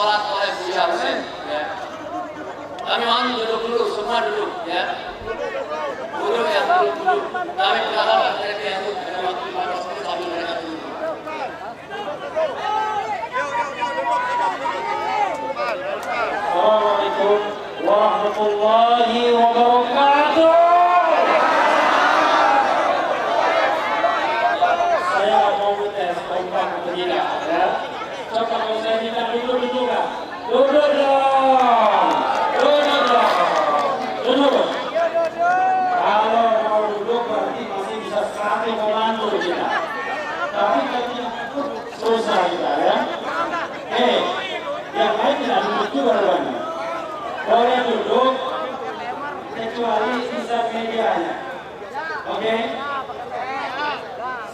sholat oleh Buya Hussein. Ya. Kami mohon duduk dulu, semua duduk. Ya. Duduk ya, duduk. Kami berharap mereka yang duduk ada waktu 15 menit sambil mereka duduk. Assalamualaikum warahmatullahi wabarakatuh. Saya mau tes kompak atau tidak ya. Coba kalau saya minta duduk nggak? Duduk dong. Duduk. Kalau mau duduk berarti masih bisa satu komando kita. Tapi kalau tidak susah kita ya. Yang lain tidak duduk juga kan? Boleh duduk kecuali sisa medianya. Oke?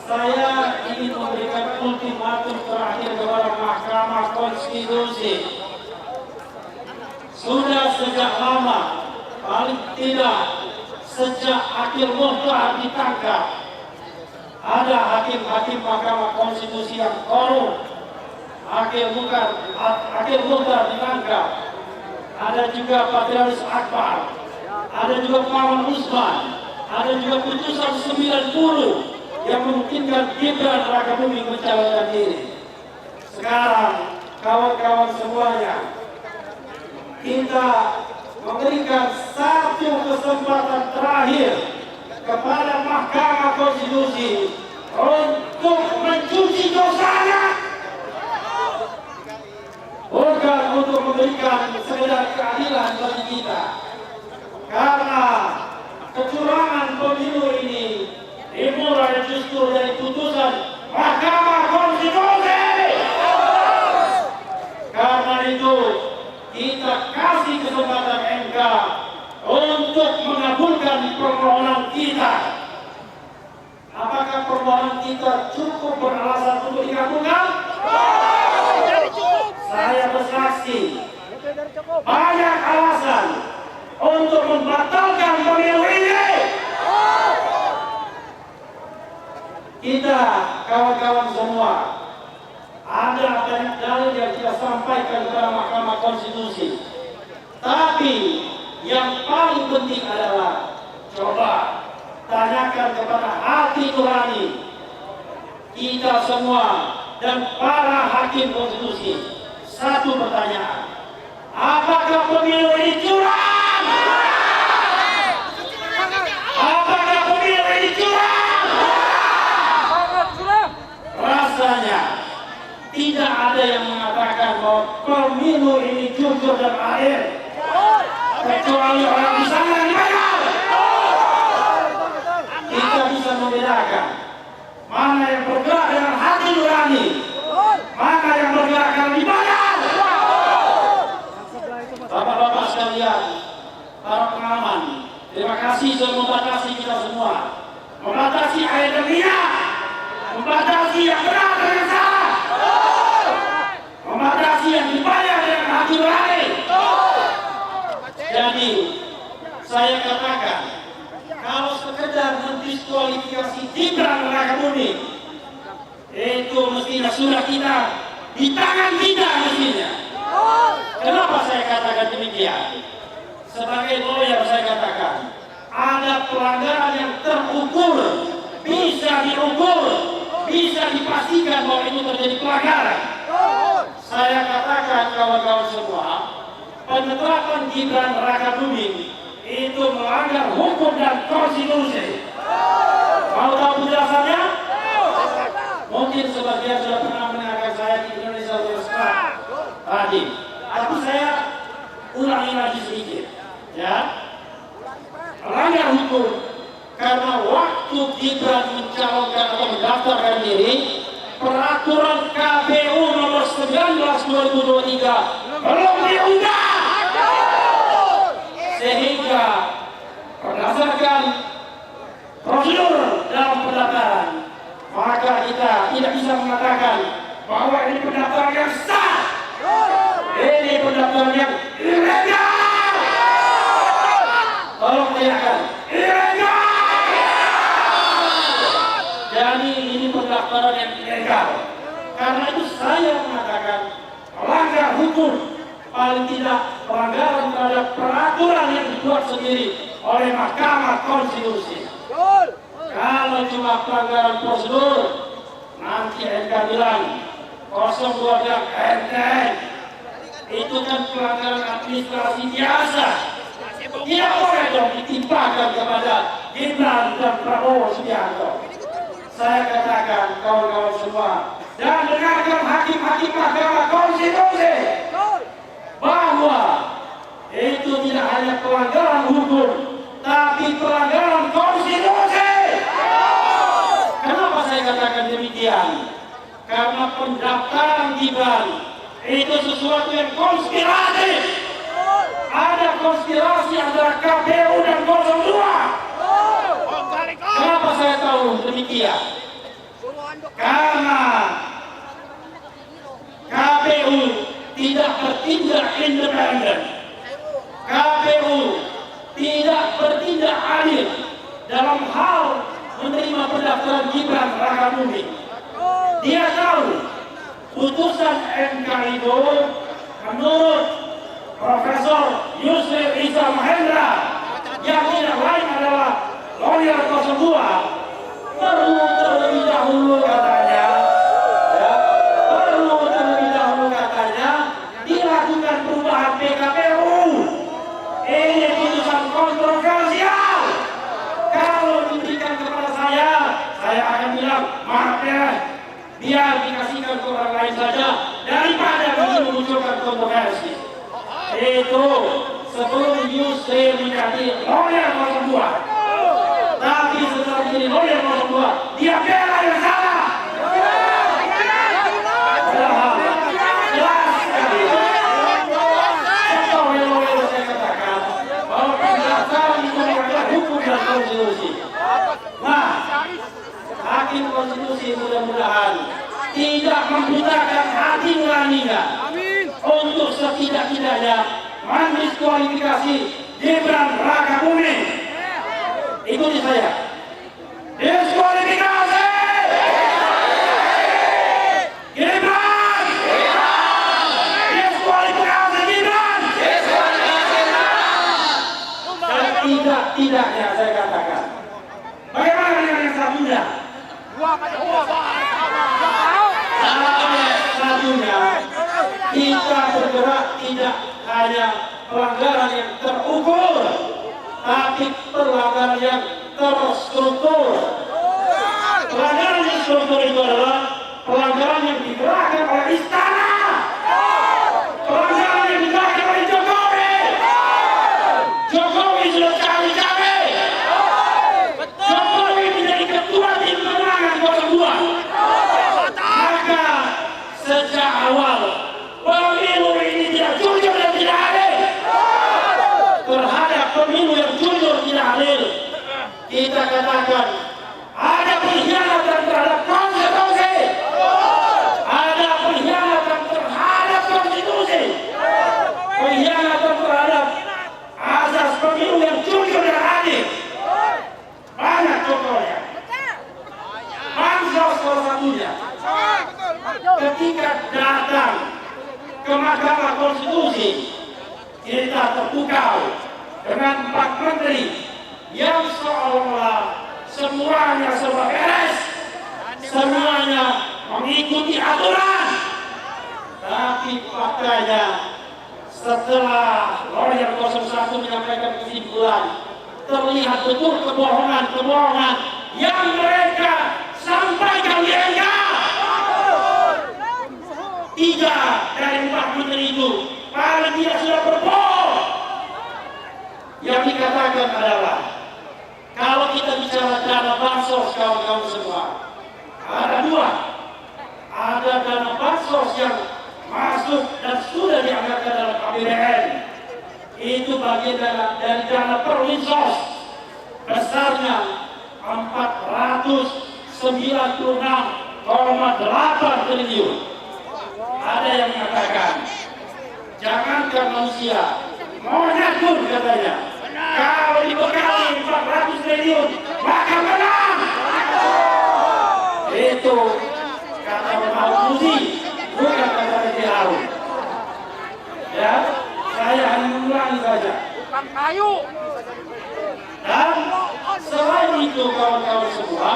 Saya ingin memberikan ultimatum terakhir kepada Mahkamah Konstitusi. Sudah sejak lama, paling tidak sejak akhir Muhtar ditangkap, ada hakim-hakim Mahkamah Konstitusi yang korup. Akhir Muhtar ditangkap. Ada juga Patrialis Akbar, ada juga Maman Usman, ada juga putusan 90 yang memungkinkan Gibran Rakabuming mencalonkan diri. Sekarang kawan-kawan semuanya, kita memberikan satu kesempatan terakhir kepada Mahkamah Konstitusi untuk mencuci dosanya. Bukan untuk memberikan sekedar keadilan bagi kita, karena kecurangan pemilu ini dimulai justru dari putusan Mahkamah Konstitusi. Karena itu kita kasih kesempatan MK untuk mengabulkan permohonan kita. Apakah permohonan kita cukup beralasan untuk dikabulkan? Saya bersaksi banyak alasan untuk membatalkan pemilu ini. Kita kawan-kawan semua, ada banyak dalil yang kita sampaikan kepada Mahkamah Konstitusi. Tapi yang paling penting adalah coba tanyakan kepada hati nurani kita semua dan para hakim konstitusi. Satu pertanyaan, apakah pemilu ini curang? Apakah pemilu ini curang? Rasanya tidak ada yang mengatakan bahwa pemilu ini jujur dan adil, kecuali orang di sana yang dibayar. Kita bisa membedakan mana yang bergerak dengan hati nurani, mana yang bergerak karena dibayar. Bapak-bapak sekalian, para pengaman, terima kasih sudah membatasi kita semua, membatasi air dan minyak, membatasi yang benar dan yang salah, membatasi yang dibayar dengan hati nurani. Jadi saya katakan, kalau sekedar mendiskualifikasi Gibran Rakabuming, itu mestinya sudah kita di tangan kita mestinya. Kenapa saya katakan demikian? Sebagai lawyer saya katakan, ada pelanggaran yang terukur, bisa diukur, bisa dipastikan bahwa itu terjadi pelanggaran. Saya katakan kawan-kawan semua, penetapan Gibran Rakabuming itu melanggar hukum dan konstitusi. Mau tahu penjelasannya? Mungkin sebagian sudah pernah mendengarkan saya di Indonesia tadi. Tapi saya ulangi lagi sedikit, ya. Melanggar hukum karena waktu Gibran mencalonkan atau mendaftarkan diri, peraturan KPU nomor 19/2023 belum diunggah, sehingga berdasarkan prosedur dalam pendaftaran, maka kita tidak bisa mengatakan bahwa ini pendaftaran yang sah. Ini pendaftaran yang ilegal. Tolong teriakan, ilegal. Jadi ini pendaftaran yang ilegal. Karena itu saya mengatakan melanggar hukum pun, paling tidak pelanggaran terhadap peraturan yang dibuat sendiri oleh Mahkamah Konstitusi. Kalau cuma pelanggaran prosedur, nanti MK bilang 02 bilang enteng, itu kan pelanggaran administrasi biasa. Tidak boleh dong ditimpakan kepada Gibran dan Prabowo Subianto. Saya katakan kawan-kawan semua, dan dengarkan hakim-hakim Mahkamah Konstitusi, bahwa itu tidak hanya pelanggaran hukum, tapi pelanggaran konstitusi. Kenapa saya katakan demikian? Karena pendaftaran Gibran itu sesuatu yang konspiratif. Ada konspirasi antara KPU dan 02. Kenapa saya tahu demikian? Karena KPU tidak bertindak independen. KPU tidak bertindak adil dalam hal menerima pendaftaran Gibran Rakabuming. Dia tahu putusan MK itu menurut Profesor Yusril Iza Mahendra yang tidak lain adalah lawyer 02, perlu terlebih dahulu katanya, ya, perlu terlebih dahulu katanya dilakukan perubahan PKPU. Ini putusan kontroversial. Kalau diberikan kepada saya akan bilang maaf ya, biar dikasihkan ke orang lain saja daripada begini memunculkan kontroversi. Itu sebelum Yusril menjadi lawyer 02, tapi setelah menjadi lawyer 02 dia bela yang salah. Padahal jelas sekali lawyer saya katakan bahwa pendaftaran itu melanggar hukum dan konstitusi. Nah, hakim konstitusi mudah-mudahan tidak membutakan hati nuraninya untuk setidak-tidaknya mendiskualifikasi Gibran Rakabuming. Ikuti saya. Diskualifikasi Gibran. Diskualifikasi Gibran. Tidak-tidaknya saya katakan. Bagaimana dengan yang satunya? Satunya kita bergerak tidak hanya pelanggaran yang terukur, tapi pelanggaran yang terstruktur. Pelanggaran yang struktur itu adalah pelanggaran yang digerakkan oleh istana, pelanggaran yang digerakkan oleh Jokowi. Jokowi sudah cawe-cawe. Jokowi menjadi ketua tim pemenangan 02. Maka sejak awal pemilu ini tidak jujur dan tidak adil. Terhadap pemilu yang jujur tidak adil, kita katakan ada pengkhianatan terhadap konstitusi, ada pengkhianatan terhadap konstitusi, pengkhianatan terhadap asas pemilu yang jujur dan adil. Banyak contohnya. Bansos salah satunya. Ketika datang ke Mahkamah Konstitusi, kita terpukau dengan 4 menteri yang seolah-olah semuanya serba beres, semuanya mengikuti aturan. Tapi faktanya setelah lawyer 01 menyampaikan kesimpulan, terlihat betul kebohongan-kebohongan yang mereka sampaikan di MK. 3 dari 4 menteri itu paling tidak sudah berbohong. Yang dikatakan adalah, kalau kita bicara dana bansos kawan-kawan semua, ada 2. Ada dana bansos yang masuk dan sudah dianggarkan dalam APBN. Itu bagian dari dana perlinsos besarnya 496,8 triliun. Ada yang mengatakan, jangankan manusia, monyet pun katanya, kalau dibekali 400 triliun maka menang. Itu kata Muhammad Muzi, bukan kata Reti Harun. Ya, saya hanya mengulangi saja. Bukan kayu. Dan selain itu kawan-kawan semua,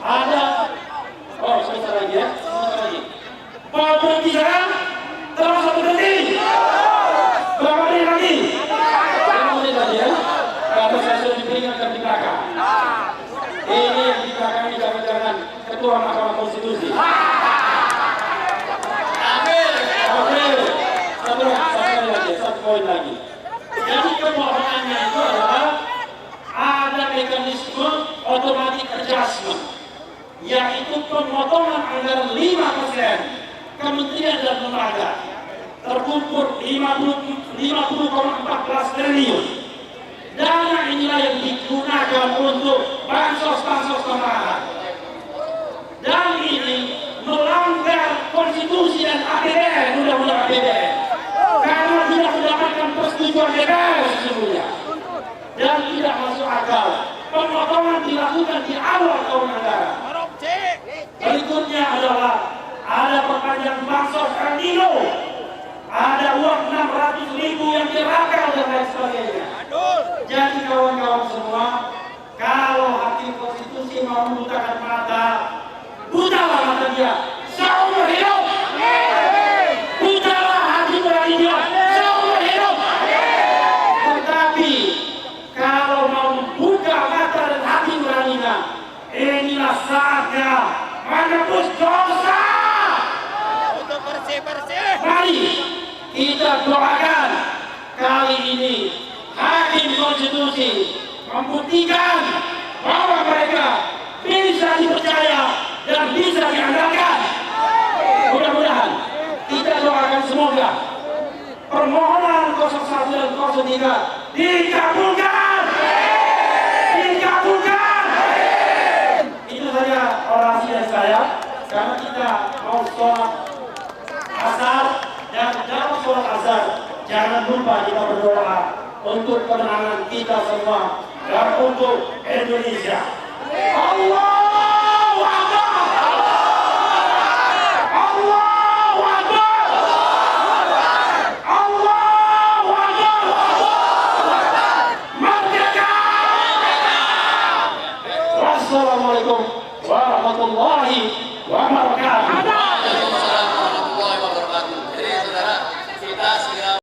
ada sebentar lagi ya, sebentar lagi. Mau berhenti sekarang? Terus satu berhenti. Berapa menit lagi? 5 menit lagi ya. Karena saya sudah diperingatkan di belakang. Ini yang di belakang ini jangan-jangan Ketua Mahkamah Konstitusi. Oke, satu poin lagi. Jadi kemohonannya itu adalah ada mekanisme automatic adjustment, yaitu pemotongan anggaran 5% kementerian dan lembaga terkumpul 50,14 triliun. Dana inilah yang digunakan untuk bansos-bansos tambahan. Dan ini melanggar konstitusi dan APBN, undang-undang APBN, karena tidak mendapatkan persetujuan DPR sesungguhnya dan tidak masuk akal. Pemotongan dilakukan di awal tahun anggaran. Berikutnya adalah ada perpanjangan bansos El Nino, ada uang 600.000 yang dirakal dan lain sebagainya. Jadi kawan-kawan semua, kalau hakim konstitusi mau membutakan mata, butalah mata dia seumur hidup. Butalah hati nurani dia seumur hidup. Tetapi kalau mau membuka mata dan hati nuraninya, inilah saatnya menebus dosa. Untuk bersih-bersih. Mari kita doakan kali ini hakim konstitusi membuktikan bahwa mereka bisa dipercaya dan bisa diandalkan. Mudah-mudahan kita doakan semoga permohonan 01 dan 03 dikabulkan. Dikabulkan. Itu saja orasi dari saya, karena kita mau sholat asar, dan dalam sholat asar jangan lupa kita berdoa untuk kemenangan kita semua dan untuk Indonesia.